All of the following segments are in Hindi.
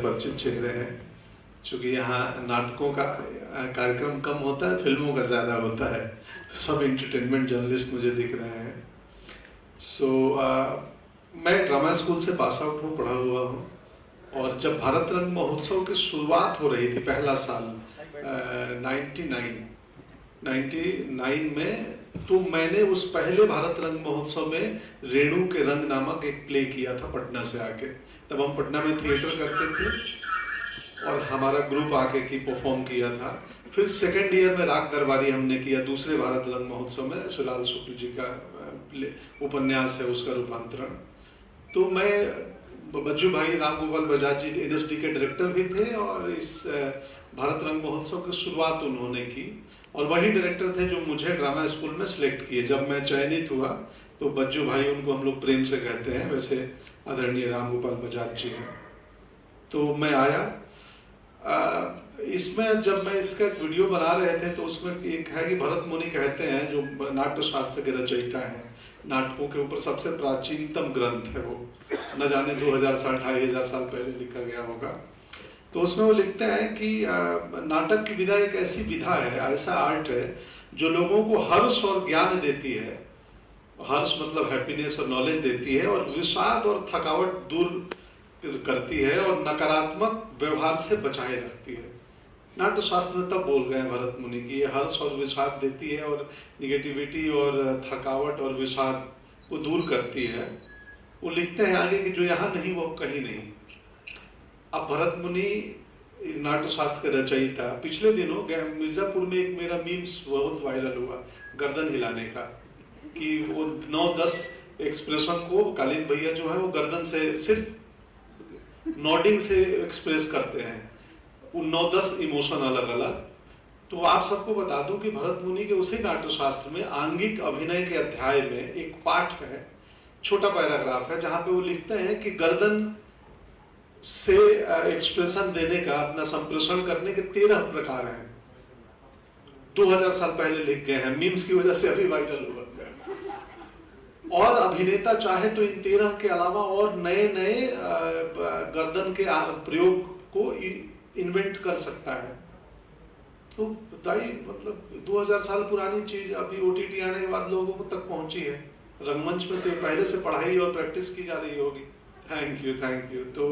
परिचित चेहरे हैं, चूँकि यहाँ नाटकों का कार्यक्रम कम होता है, फिल्मों का ज़्यादा होता है, तो सब एंटरटेनमेंट जर्नलिस्ट मुझे दिख रहे हैं। मैं ड्रामा स्कूल से पास आउट हूँ, पढ़ा हुआ हूँ, और जब भारत रंग महोत्सव की शुरुआत हो रही थी, पहला साल 99 में, तो मैंने उस पहले भारत रंग महोत्सव में रेणु के रंग नामक एक प्ले किया था पटना से आके। तब हम पटना में थिएटर करते थे और हमारा ग्रुप आके की परफॉर्म किया था। फिर सेकेंड ईयर में राग दरबारी हमने किया दूसरे भारत रंग महोत्सव में, सुलाल शुक्ल जी का उपन्यास है उसका रूपांतरण। तो मैं, बज्जू भाई राम गोपाल बजाज जी NSD के डायरेक्टर भी थे और इस भारत रंग महोत्सव की शुरुआत उन्होंने की, और वही डायरेक्टर थे जो मुझे ड्रामा स्कूल में सिलेक्ट किए। जब मैं चयनित हुआ तो बज्जू भाई, उनको हम लोग प्रेम से कहते हैं, वैसे आदरणीय राम गोपाल बजाज जी हैं। तो मैं आया इसमें, जब मैं इसका वीडियो बना रहे थे तो उसमें एक है कि भरत मुनि कहते हैं, जो नाट्य शास्त्र के रचयिता हैं, नाटकों के ऊपर सबसे प्राचीनतम ग्रंथ है वो, न जाने 2000 साल 2500 साल पहले लिखा गया होगा। तो उसमें वो लिखते हैं कि नाटक की विधा एक ऐसी विधा है, ऐसा आर्ट है जो लोगों को हर्ष और ज्ञान देती है। हर्ष मतलब हैप्पीनेस और नॉलेज देती है, और विषाद और थकावट दूर करती है, और नकारात्मक व्यवहार से बचाए रखती है। नाट्य शास्त्र में तब बोल गए भरत मुनि की ये हर्ष और विषाद देती है, और निगेटिविटी और थकावट और विषाद को दूर करती है। वो लिखते हैं आगे कि जो यहाँ नहीं वो कहीं नहीं। अब भरत मुनि नाट्य शास्त्र के रचयिता, पिछले दिनों मिर्जापुर में एक मेरा मीम्स बहुत वायरल हुआ गर्दन हिलाने का, कि वो 9-10 एक्सप्रेशन को कालीन भैया जो है वो गर्दन से सिर्फ नॉडिंग से एक्सप्रेस करते हैं, वो 9-10 इमोशन अलग अलग। तो आप सबको बता दूं कि भरत मुनि के उसी नाट्य शास्त्र में आंगिक अभिनय के अध्याय में एक पाठ है, छोटा पैराग्राफ है, जहां पे वो लिखते हैं कि गर्दन से एक्सप्रेशन देने का, अपना संप्रेषण करने के 13 प्रकार हैं। 2000 साल पहले लिख गए हैं, मीम्स की वजह से अभी वायरल हुआ। और अभिनेता चाहे तो इन 13 के अलावा और नए नए गर्दन के प्रयोग को इन्वेंट कर सकता है। तो बताइए, मतलब 2000 साल पुरानी चीज अभी OTT आने के बाद लोगों को तक पहुंची है। रंगमंच में तो पहले से पढ़ाई और प्रैक्टिस की जा रही होगी। Thank you. तो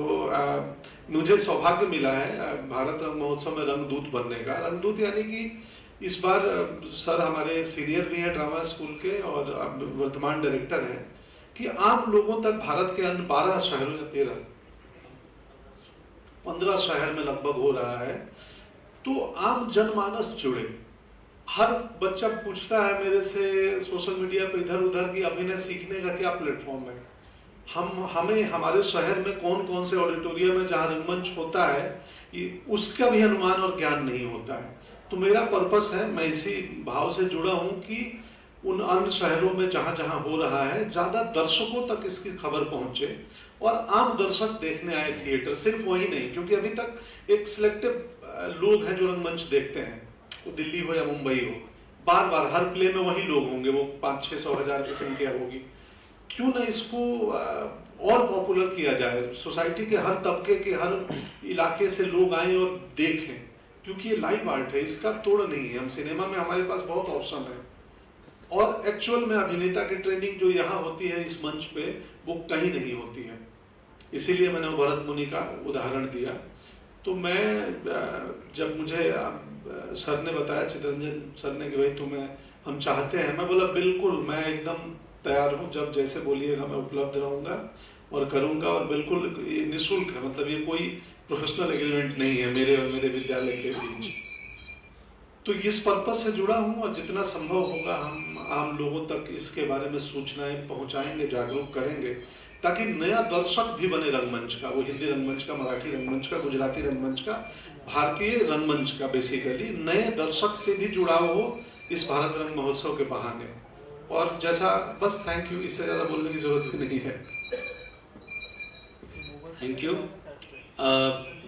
मुझे सौभाग्य मिला है भारत रंग महोत्सव में रंगदूत बनने का। रंगदूत यानी कि इस बार सर हमारे सीनियर भी हैं ड्रामा स्कूल के और वर्तमान डायरेक्टर हैं, कि आम लोगों तक भारत के अन्य 12 शहरों में 15 शहर में लगभग हो रहा है, तो आम जनमानस जुड़े। हर बच्चा पूछता है मेरे से सोशल मीडिया पे इधर उधर कि अभिनय सीखने का क्या प्लेटफॉर्म है। हमें हमारे शहर में कौन कौन से ऑडिटोरियम है जहाँ रंगमंच होता है, उसका भी अनुमान और ज्ञान नहीं होता है। तो मेरा पर्पस है, मैं इसी भाव से जुड़ा हूँ कि उन अन्य शहरों में जहाँ जहाँ हो रहा है ज्यादा दर्शकों तक इसकी खबर पहुंचे, और आम दर्शक देखने आए थिएटर, सिर्फ वही नहीं, क्योंकि अभी तक एक सिलेक्टिव लोग हैं जो रंगमंच देखते हैं, वो दिल्ली हो या मुंबई हो, बार बार हर प्ले में वही लोग होंगे, वो 500-600 हज़ार की संख्या होगी। क्यों ना इसको और पॉपुलर किया जाए, सोसाइटी के हर तबके के हर इलाके से लोग आए और देखें, क्योंकि ये लाइव आर्ट है, इसका तोड़ नहीं है। हम सिनेमा में हमारे पास बहुत ऑप्शन है, और एक्चुअल में अभिनेता की ट्रेनिंग जो यहाँ होती है इस मंच पे, वो कहीं नहीं होती है। इसीलिए मैंने भरत मुनि का उदाहरण दिया। तो मैं, जब मुझे सर ने बताया, चितरंजन सर ने, कि भाई हम चाहते हैं, मैं बोला बिल्कुल, मैं एकदम तैयार हूँ, जब जैसे बोलिएगा मैं उपलब्ध रहूँगा और करूँगा, और बिल्कुल निःशुल्क है, मतलब ये कोई प्रोफेशनल एग्रीमेंट नहीं है मेरे और मेरे विद्यालय के बीच। तो इस पर्पस से जुड़ा हूँ, और जितना संभव होगा हम आम लोगों तक इसके बारे में सूचनाएं पहुँचाएंगे, जागरूक करेंगे, ताकि नया दर्शक भी बने रंगमंच का, वो हिंदी रंगमंच का, मराठी रंगमंच का, गुजराती रंगमंच का, भारतीय रंगमंच का, बेसिकली नए दर्शक से भी जुड़ाव हो इस भारत रंग महोत्सव के बहाने। और जैसा, बस थैंक यू, इससे ज्यादा बोलने की जरूरत भी नहीं है। Thank you.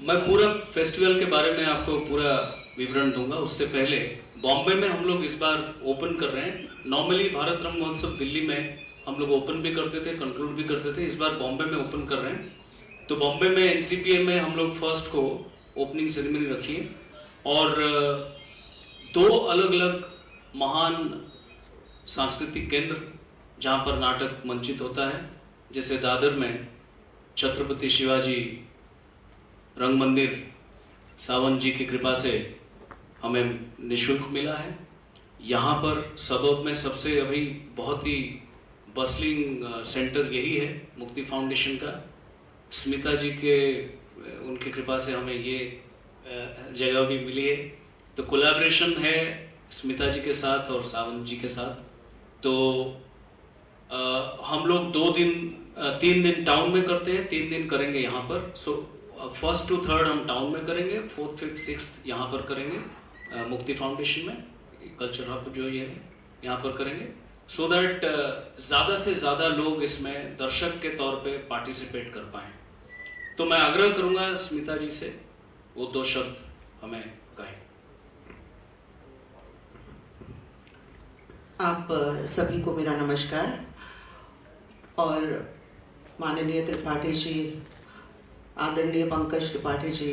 मैं पूरा फेस्टिवल के बारे में आपको पूरा विवरण दूंगा। उससे पहले बॉम्बे में हम लोग इस बार ओपन कर रहे हैं। नॉर्मली भारत रंग महोत्सव दिल्ली में हम लोग ओपन भी करते थे, कंक्लूड भी करते थे, इस बार बॉम्बे में ओपन कर रहे हैं। तो बॉम्बे में एनसीपीए में हम लोग फर्स्ट को ओपनिंग सेरेमनी रखी है और 2 अलग अलग महान सांस्कृतिक केंद्र जहाँ पर नाटक मंचित होता है, जैसे दादर में छत्रपति शिवाजी रंग मंदिर सावंत जी की कृपा से हमें निःशुल्क मिला है। यहाँ पर सबब में सबसे अभी बहुत ही बसलिंग सेंटर यही है मुक्ति फाउंडेशन का। स्मिता जी के उनकी कृपा से हमें ये जगह भी मिली है। तो कोलैबोरेशन है स्मिता जी के साथ और सावंत जी के साथ। तो हम लोग 3 दिन टाउन में करते हैं, 3 दिन करेंगे यहाँ पर। सो 1st to 3rd हम टाउन में करेंगे, 4th, 5th, 6th यहाँ पर करेंगे मुक्ति फाउंडेशन में, कल्चर हब जो ये है यहाँ पर करेंगे, सो दैट ज़्यादा से ज़्यादा लोग इसमें दर्शक के तौर पे पार्टिसिपेट कर पाएँ। तो मैं आग्रह करूँगा स्मिता जी से वो 2 शब्द हमें कहें। आप सभी को मेरा नमस्कार। और माननीय त्रिपाठी जी, आदरणीय पंकज त्रिपाठी जी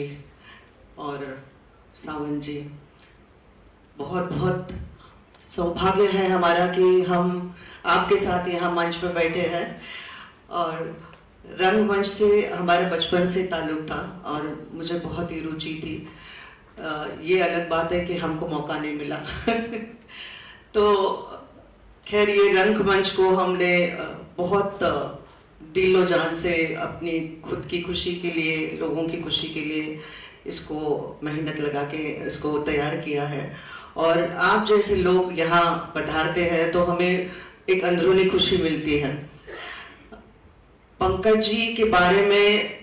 और सावंत जी, बहुत बहुत सौभाग्य है हमारा कि हम आपके साथ यहाँ मंच पर बैठे हैं। और रंगमंच से हमारे बचपन से ताल्लुक़ था और मुझे बहुत ही रुचि थी। ये अलग बात है कि हमको मौका नहीं मिला तो खैर, ये रंगमंच को हमने बहुत दिलो जान से अपनी खुद की खुशी के लिए, लोगों की खुशी के लिए इसको मेहनत लगा के इसको तैयार किया है। और आप जैसे लोग यहाँ पधारते हैं तो हमें एक अंदरूनी खुशी मिलती है। पंकज जी के बारे में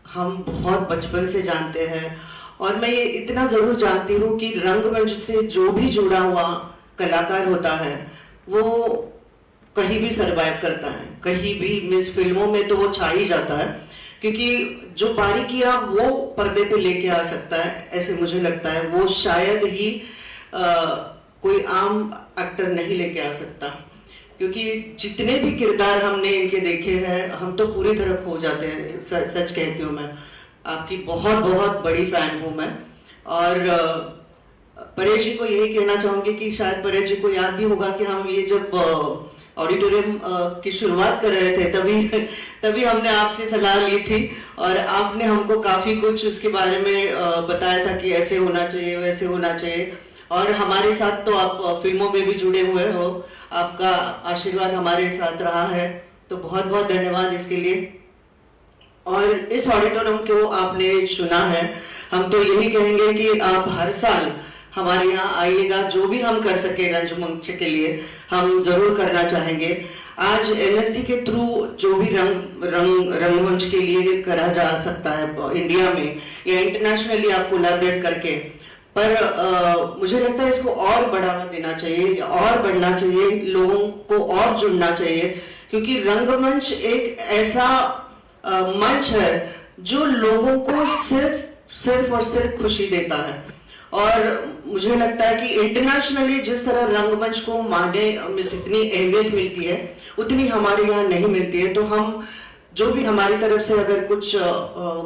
हम बहुत बचपन से जानते हैं और मैं ये इतना ज़रूर जानती हूँ कि रंगमंच से जो भी जुड़ा हुआ कलाकार होता है वो कहीं भी सरवाइव करता है, कहीं भी, मीन्स फिल्मों में तो वो छा ही जाता है, क्योंकि जो बारीकियां वो पर्दे पे लेके आ सकता है, ऐसे मुझे लगता है वो शायद ही कोई आम एक्टर नहीं लेके आ सकता। क्योंकि जितने भी किरदार हमने इनके देखे हैं हम तो पूरी तरह खो जाते हैं। सच कहती हूँ, मैं आपकी बहुत बहुत बड़ी फैन हूँ मैं। और परेश जी को यही कहना चाहूंगी कि शायद परेश जी को याद भी होगा कि हम ये जब ऑडिटोरियम की शुरुआत कर रहे थे तभी हमने आपसे सलाह ली थी और आपने हमको काफ़ी कुछ इसके बारे में बताया था कि ऐसे होना चाहिए, वैसे होना चाहिए। और हमारे साथ तो आप फिल्मों में भी जुड़े हुए हो, आपका आशीर्वाद हमारे साथ रहा है, तो बहुत बहुत धन्यवाद इसके लिए। और इस ऑडिटोरियम को आपने चुना है, हम तो यही कहेंगे कि आप हर साल हमारे यहाँ आइएगा। जो भी हम कर सके रंगमंच के लिए हम जरूर करना चाहेंगे। आज एनएसडी के थ्रू जो भी रंगमंच के लिए करा जा सकता है इंडिया में या इंटरनेशनली आप कोलैबोरेट करके, पर मुझे लगता है इसको और बढ़ावा देना चाहिए और बढ़ना चाहिए, लोगों को और जुड़ना चाहिए, क्योंकि रंगमंच एक ऐसा मंच है जो लोगों को सिर्फ और सिर्फ खुशी देता है। और मुझे लगता है कि इंटरनेशनली जिस तरह रंगमंच को माने में इतनी अहमियत मिलती है उतनी हमारे यहाँ नहीं मिलती है। तो हम जो भी हमारी तरफ से अगर कुछ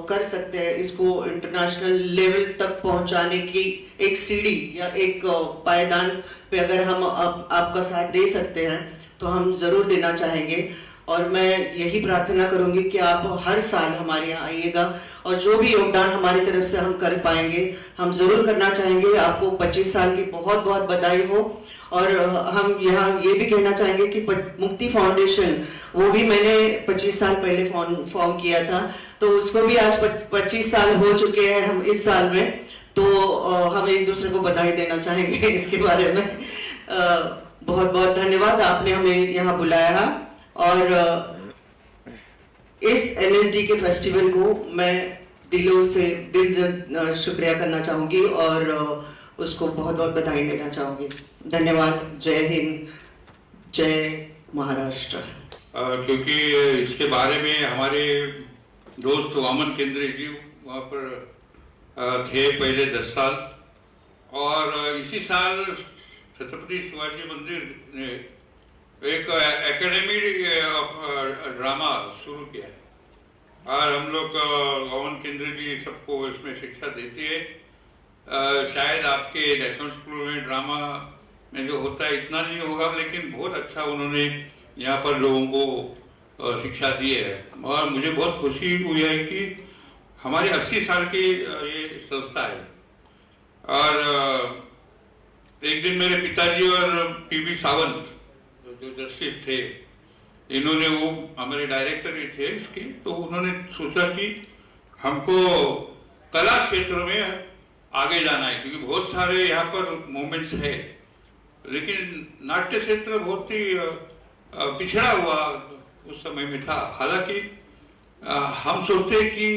कर सकते हैं, इसको इंटरनेशनल लेवल तक पहुंचाने की एक सीढ़ी या एक पायदान पे अगर हम आपका साथ दे सकते हैं तो हम जरूर देना चाहेंगे। और मैं यही प्रार्थना करूंगी कि आप हर साल हमारे यहाँ आइएगा और जो भी योगदान हमारी तरफ से हम कर पाएंगे हम जरूर करना चाहेंगे। आपको 25 साल की बहुत बहुत बधाई हो। और हम यहाँ ये भी कहना चाहेंगे कि मुक्ति फाउंडेशन, वो भी मैंने 25 साल पहले फॉर्म किया था, तो उसको भी आज 25 साल हो चुके हैं हम इस साल में, तो हम एक दूसरे को बधाई देना चाहेंगे इसके बारे में। बहुत बहुत धन्यवाद, आपने हमें यहाँ बुलाया। और इस एनएसडी के फेस्टिवल को मैं दिल से शुक्रिया करना चाहूंगी और उसको बहुत बहुत बधाई देना चाहूंगी। धन्यवाद। जय हिंद, जय महाराष्ट्र। क्योंकि इसके बारे में हमारे दोस्त वामन केंद्रे जी वहाँ पर थे पहले 10 साल, और इसी साल छत्रपति शिवाजी मंदिर ने एक एकेडमी ऑफ ड्रामा शुरू किया है। और हम लोग गवर्नमेंट केंद्र भी सबको इसमें शिक्षा देती है। शायद आपके नेशनल स्कूल में ड्रामा में जो होता है इतना नहीं होगा, लेकिन बहुत अच्छा उन्होंने यहाँ पर लोगों को शिक्षा दी है। और मुझे बहुत खुशी हुई है कि हमारे 80 साल की ये संस्था है। और एक दिन मेरे पिताजी और पीबी सावंत जो जस्टिस थे, इन्होंने, वो हमारे डायरेक्टर ही थे इसके, तो उन्होंने सोचा कि हमको कला क्षेत्र में आगे जाना है, क्योंकि बहुत सारे यहाँ पर मूवमेंट्स है, लेकिन नाट्य क्षेत्र बहुत ही पिछड़ा हुआ उस समय में था। हालांकि हम सोचते हैं कि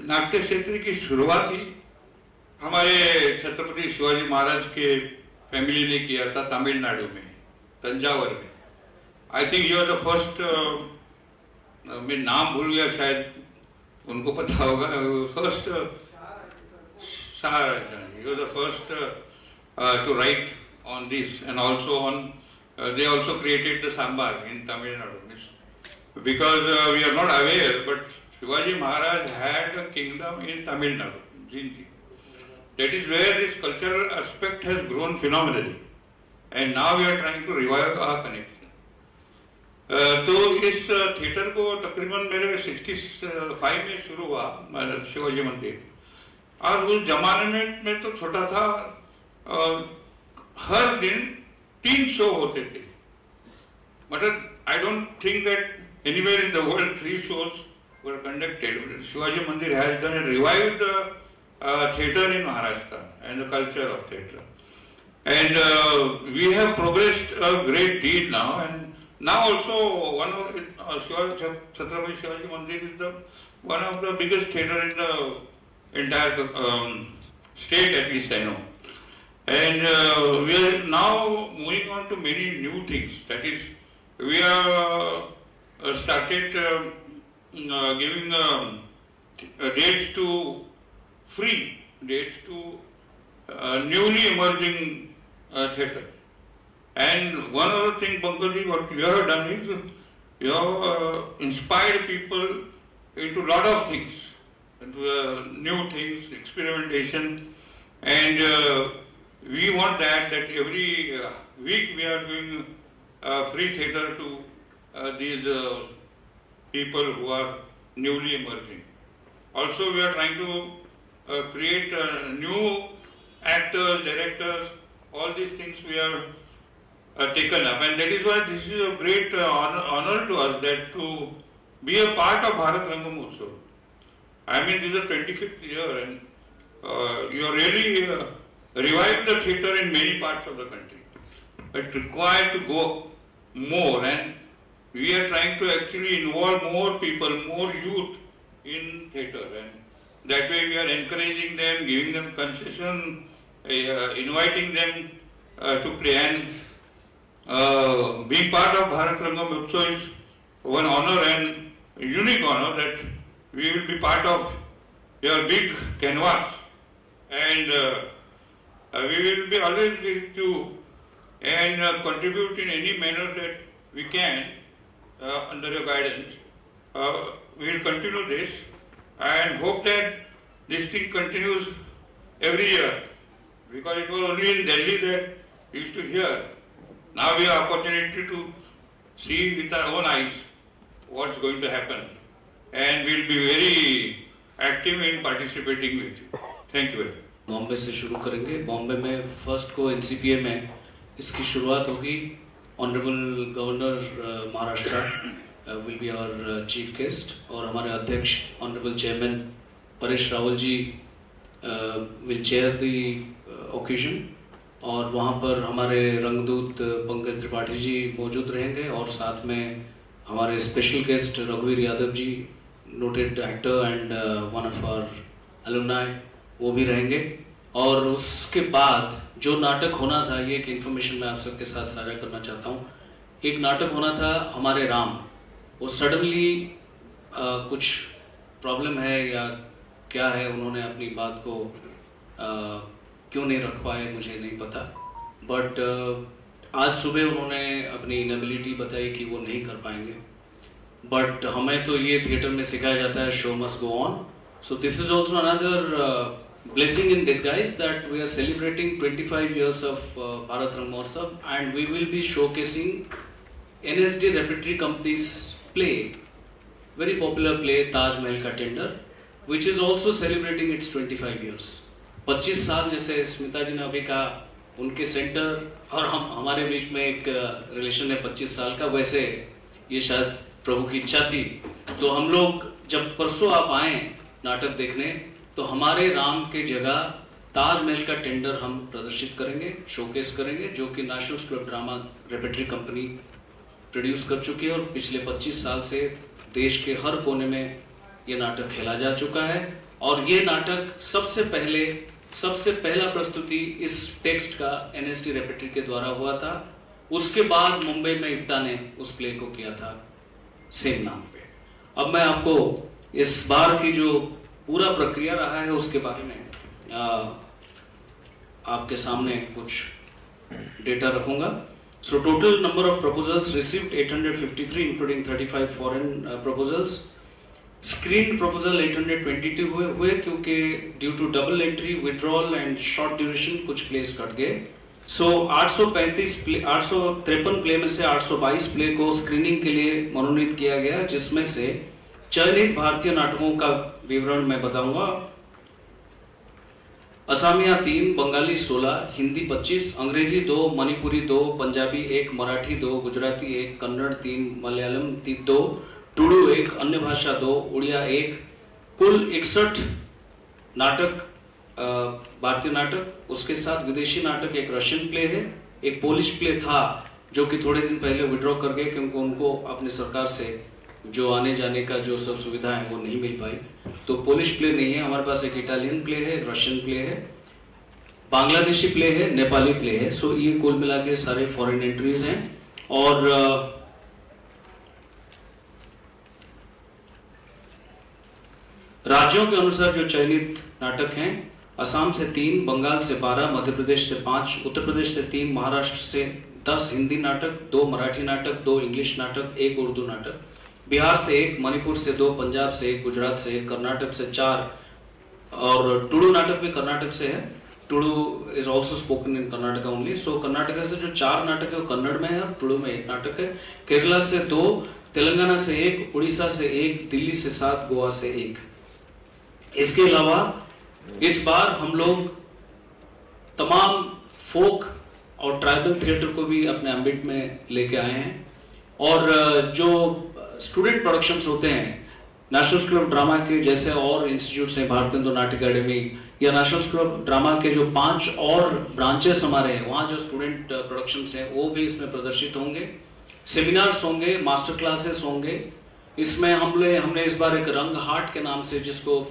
नाट्य क्षेत्र की शुरुआत ही हमारे छत्रपति शिवाजी महाराज के फैमिली ने किया था तमिलनाडु में, तंजावर में। I think you are the first, मैं नाम भूल गया, शायद उनको पता होगा, first you are the first to right on this, and also on they also created the sambar in Tamil Nadu, because we are not aware, but Shivaji Maharaj had a kingdom in Tamil Nadu, Jinji. That is where this cultural aspect has grown phenomenally, and now we are trying to revive our connection. तो इस थिएटर को तकरीबन मेरे 65 में शुरू हुआ, शिवाजी मंदिर। और उस जमाने में मैं तो छोटा था, हर दिन 3 शो होते थे। मतलब I don't think that anywhere in the world 3 shows were conducted. Shivaji Mandir has done and revived theatre in Maharashtra and the culture of theatre. And we have progressed a great deal now. And now also one of Chhatrapati Shivaji Mandir is one of the biggest theatre in the entire state, at least I know. And we are now moving on to many new things. That is, we are started giving dates to free dates to newly emerging theatre. And one other thing, Pankaj, what you have done is you have inspired people into a lot of things, into new things, experimentation, and we want that every week we are doing free theatre to these people who are newly emerging. Also, we are trying to create new actors, directors, all these things we have taken up, and that is why this is a great honor to us, that to be a part of Bharat Rangam Utsav. I mean, this is the 25th year, and you are really revive the theatre in many parts of the country. It required to go more, and we are trying to actually involve more people, more youth in theatre, and that way we are encouraging them, giving them concession, inviting them to play, and being part of Bharat Rangam Utsav is one honor and unique honor, that we will be part of your big canvas, and we will be always with you and contribute in any manner that we can under your guidance. We will continue this and hope that this thing continues every year, because it was only in Delhi that we used to hear. Now we have opportunity to see with our own eyes what's going to happen, and we will be very active in participating with you. Thank you very much. Bombay से शुरू करेंगे। बॉम्बे में फर्स्ट को एनसीपीए में इसकी शुरुआत होगी। Honourable governor Maharashtra will be our chief guest, और हमारे अध्यक्ष honourable chairman Paresh Rawal ji will chair the occasion, और वहाँ पर हमारे रंगदूत पंकज त्रिपाठी जी मौजूद रहेंगे, और साथ में हमारे स्पेशल गेस्ट रघुवीर Yadav ji, noted actor and one of our alumni, वो भी रहेंगे। और उसके बाद जो नाटक होना था, ये एक इन्फॉर्मेशन मैं आप सबके साथ साझा करना चाहता हूँ। एक नाटक होना था हमारे राम, वो सडनली कुछ प्रॉब्लम है या क्या है, उन्होंने अपनी बात को क्यों नहीं रख पाए मुझे नहीं पता, बट आज सुबह उन्होंने अपनी इनेबिलिटी बताई कि वो नहीं कर पाएंगे। बट हमें तो ये थिएटर में सिखाया जाता है show must go on. So this is also another blessing in disguise that we are celebrating 25 years of Bharat Rang Mahotsav, and we will be showcasing NSD Repertory Company's play, very popular play Taj Mahal Ka Tender, which is also celebrating its 25 years. 25 साल जैसे स्मिता जी ने अभी कहा, उनके सेंटर और हमारे बीच में एक रिलेशन है 25 साल का, वैसे ये शायद प्रभु की इच्छा थी. तो हम लोग जब परसों आप आए नाटक देखने, तो हमारे राम के जगह ताजमहल का टेंडर हम प्रदर्शित करेंगे, शोकेस करेंगे, जो कि national school of drama repertory company produce कर चुकी है और पिछले 25 साल से देश के हर कोने में ये नाटक खेला जा चुका है. और ये नाटक सबसे पहला प्रस्तुति इस टेक्स्ट का एनएसडी रेपेट्री के द्वारा हुआ था. उसके बाद मुंबई में इप्टा ने उस प्ले को किया था सेम नाम पे. अब मैं आपको इस बार की जो पूरा प्रक्रिया रहा है उसके बारे में आपके सामने कुछ डेटा रखूंगा. So total number of proposals received 853 including 35 foreign proposals. Screen proposal 822 हुए क्योंकि due to double entry, withdrawal and short duration कुछ प्लेस कट गए. सो 853 प्ले में से 822 प्ले को स्क्रीनिंग के लिए मनोनीत किया गया, जिसमें से चयनित भारतीय नाटकों का विवरण मैं बताऊंगा. असमिया 3, बंगाली 16, हिंदी 25, अंग्रेजी 2, मणिपुरी 2, पंजाबी 1, मराठी 2, गुजराती 1, कन्नड़ 3, मलयालम 2, टुडू 1, अन्य भाषा 2, उड़िया 1. कुल 61 नाटक भारतीय नाटक. उसके साथ विदेशी नाटक, एक रशियन प्ले है, एक पोलिश प्ले था जो कि थोड़े दिन पहले विड्रॉ कर गए क्योंकि उनको अपनी सरकार से जो आने जाने का जो सब सुविधा है वो नहीं मिल पाई. तो पोलिश प्ले नहीं है हमारे पास, एक इटालियन प्ले है, रशियन प्ले है, बांग्लादेशी प्ले है, नेपाली प्ले है. सो ये कुल मिला के सारे फॉरेन एंट्रीज हैं. और राज्यों के अनुसार जो चयनित नाटक हैं, असम से 3, बंगाल से 12, मध्य प्रदेश से 5, उत्तर प्रदेश से 3, महाराष्ट्र से 10 हिंदी नाटक, 2 मराठी नाटक, 2 इंग्लिश नाटक, 1 उर्दू नाटक, बिहार से 1, मणिपुर से 2, पंजाब से 1, गुजरात से 1, कर्नाटक से 4, और टुडू नाटक भी कर्नाटक से है. Tulu is also spoken in Karnataka only. So Karnataka से जो 4 नाटक है वो कन्नड़ में है और टुडू में 1 नाटक है. केरला से 2, तेलंगाना से 1, उड़ीसा से 1, दिल्ली से 7, गोवा से 1. इसके अलावा इस बार हम लोग तमाम फोक और ट्राइबल थिएटर को भी अपने एम्बिट में लेके आए हैं. और जो स्टूडेंट प्रोडक्शंस होते हैं नेशनल स्कूल ऑफ ड्रामा के जैसे और इंस्टीट्यूट्स हैं, भारतीय नाट्य अकेडमी या नेशनल स्कूल ऑफ ड्रामा के जो 5 और ब्रांचेस हमारे हैं, वहाँ जो स्टूडेंट प्रोडक्शंस हैं वो भी इसमें प्रदर्शित होंगे. सेमिनार्स होंगे, मास्टर क्लासेस होंगे. इसमें हमने इस बार एक रंग हाट के नाम से, जिसको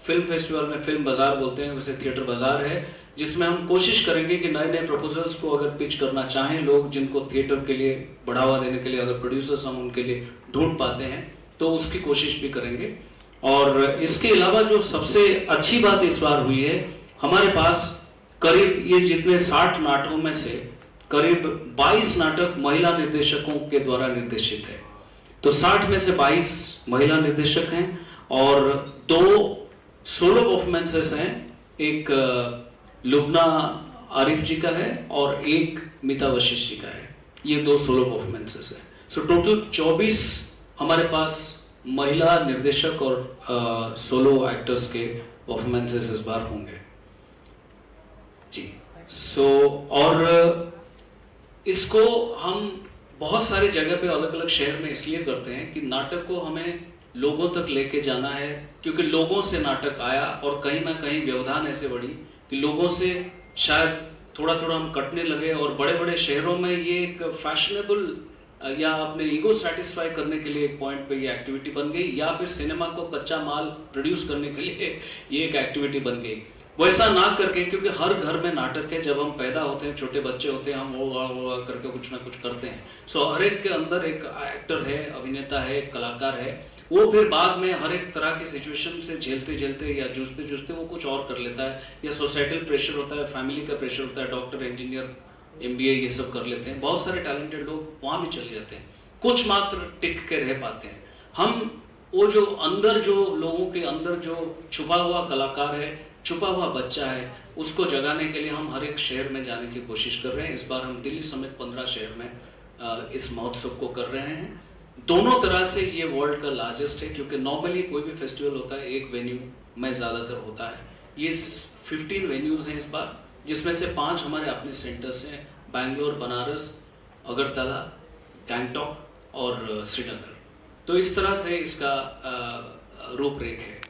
फिल्म फेस्टिवल में फिल्म बाजार बोलते हैं, वैसे थिएटर बाजार है, जिसमें हम कोशिश करेंगे कि नए नए प्रपोजल्स को अगर पिच करना चाहें लोग, जिनको थिएटर के लिए बढ़ावा देने के लिए अगर प्रोड्यूसर्स हम उनके लिए ढूंढ पाते हैं तो उसकी कोशिश भी करेंगे. और इसके अलावा जो सबसे अच्छी बात इस बार हुई है, हमारे पास करीब ये जितने 60 नाटकों में से करीब 22 नाटक महिला निर्देशकों के द्वारा निर्देशित है. तो 60 में से 22 महिला निर्देशक हैं और 2 सोलो परफॉर्मेंसेस हैं. एक लुबना आरिफ जी का है और एक मीता वशिष्ठ जी का है. ये 2 सोलो परफॉर्मेंसेस हैं. सो टोटल 24 हमारे पास महिला निर्देशक और सोलो एक्टर्स के परफॉर्मेंसेस इस बार होंगे जी. सो और इसको हम बहुत सारी जगह पे अलग अलग शहर में इसलिए करते हैं कि नाटक को हमें लोगों तक लेके जाना है, क्योंकि लोगों से नाटक आया और कहीं ना कहीं व्यवधान ऐसे बढ़ी कि लोगों से शायद थोड़ा थोड़ा हम कटने लगे. और बड़े बड़े शहरों में ये एक फैशनेबल या अपने ईगो सेटिस्फाई करने के लिए एक पॉइंट पे ये एक्टिविटी बन गई, या फिर सिनेमा को कच्चा माल प्रोड्यूस करने के लिए ये एक एक्टिविटी बन गई. वैसा ना करके, क्योंकि हर घर में नाटक है. जब हम पैदा होते हैं, छोटे बच्चे होते हैं, हम वो करके कुछ ना कुछ करते हैं. सो हर एक के अंदर एक एक्टर है, अभिनेता है, एक कलाकार है. वो फिर बाद में हर एक तरह की सिचुएशन से झेलते झेलते या जूझते जूझते वो कुछ और कर लेता है, या सोसाइटल प्रेशर होता है, फैमिली का प्रेशर होता है, डॉक्टर, इंजीनियर, MBA ये सब कर लेते हैं. बहुत सारे टैलेंटेड लोग वहां भी चले जाते हैं, कुछ मात्र टिक के रह पाते हैं. हम वो जो अंदर, जो लोगों के अंदर जो छुपा हुआ कलाकार है, छुपा हुआ बच्चा है, उसको जगाने के लिए हम हर एक शहर में जाने की कोशिश कर रहे हैं। इस बार हम दिल्ली समेत 15 शहर में इस महोत्सव को कर रहे हैं। दोनों तरह से ये वर्ल्ड का लार्जेस्ट है, क्योंकि नॉर्मली कोई भी फेस्टिवल होता है एक वेन्यू में ज़्यादातर होता है। ये 15 वेन्यूज़ हैं इस बार, जिसमें से 5 हमारे अपने सेंटर्स हैं, बैंगलोर, बनारस, अगरतला, गैंगटॉक और श्रीनगर। तो इस तरह से इसका रूपरेख है।